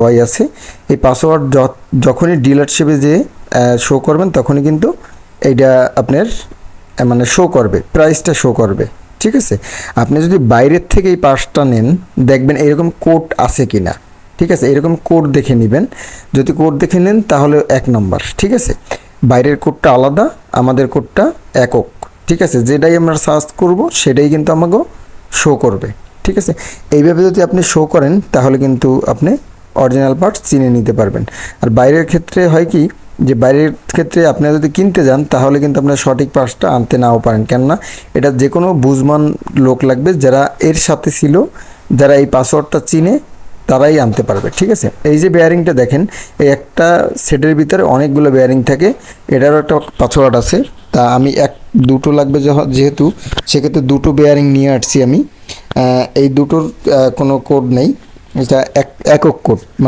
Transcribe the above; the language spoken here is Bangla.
ওয়াই আছে। এই পাসওয়ার্ড যখনই ডিলারশিপে যে শো করবেন তখনই কিন্তু এইটা আপনার মানে শো করবে, প্রাইসটা শো করবে। ঠিক আছে, আপনি যদি বাইরের থেকে এই পার্সটা নেন দেখবেন এরকম কোড আছে কি না। ঠিক আছে, এরকম কোড দেখে নেবেন। যদি কোড দেখে নেন তাহলে 1 নম্বর। ঠিক আছে, বাইরের কোডটা আলাদা, আমাদের কোডটা একক। ঠিক আছে, যেটাই আমরা সার্চ করব সেটাই কিন্তু আমাকে শো করবে। ঠিক আছে, এইভাবে যদি আপনি শো করেন তাহলে কিন্তু আপনি অরিজিনাল পার্টস চিনে নিতে পারবেন। আর বাইরের ক্ষেত্রে হয় কি, যে বাইরের ক্ষেত্রে আপনি যদি কিনতে যান তাহলে কিন্তু আপনার সঠিক পার্টসটা আনতে নাও পারেন, কেননা এটা যে কোনো বুঝমান লোক লাগবে যারা এর সাথে ছিল, যারা এই পাসওয়ার্ডটা চিনে, তারাই আনতে পারবে। ঠিক আছে, এই যে বেয়ারিংটা দেখেন, এই একটা সেটের ভিতরে অনেকগুলো বেয়ারিং থাকে, এটারও একটা পাসওয়ার্ড আছে। তা আমি দুটো লাগবে যেহেতু, সেক্ষেত্রে দুটো বেয়ারিং নিয়ে আসছি আমি। এই দুটোর কোনো কোড নেই, এটা একক কোড, মানে